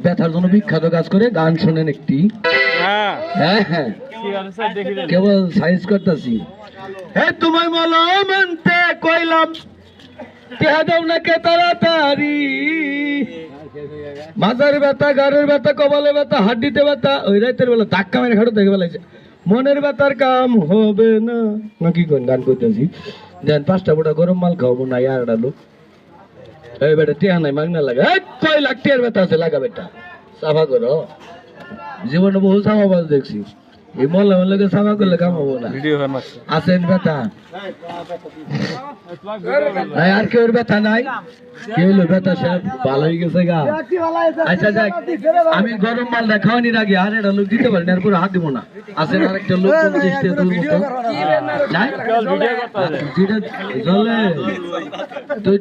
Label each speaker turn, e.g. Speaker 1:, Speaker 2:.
Speaker 1: ব্যথার জন্য বিখ্যাত কাজ করে গান শোনেন একটি। হ্যাঁ হ্যাঁ কেবল সাইজ করতেছি। হে তোমায় মলম আনতে কইলাম দেহা দাও না কে তাড়াতাড়ি, মাথার ব্যথা, গাড়ের ব্যথা, কপালে ব্যথা, হাড্ডিতে ব্যথা, ওই রাতের বেলা ধাক্কা মেরে খাটো দেখে বেলাইছে। মনের ব্যথার কাম হবে না না কি কোন গান করতেছি। দেন 5টা বুড়া গরম মাল খাওয়াবো না আর ডালো। এই বেটা টিয়া নাই মাগনা লাগা, 6 লাখ টিয়ার ব্যথা আছে লাগা বেটা সাফা করো। জীবনে বহু সামাবাজ দেখছি, এই মল্লা মল্লাকে সাফা করলে কামাবো না। আছেন ব্যথা নাই আর কেউ ব্যথা নাই, কে হলো ব্যথা সে ভালো হয়ে গেছে গা। আচ্ছা যাক, আমি গরম মাল খাওয়ানির আগে আর একটা লোক দিতে পারি না, এরপরে হাত দিব না। আছেন আর একটা লোক জলে তো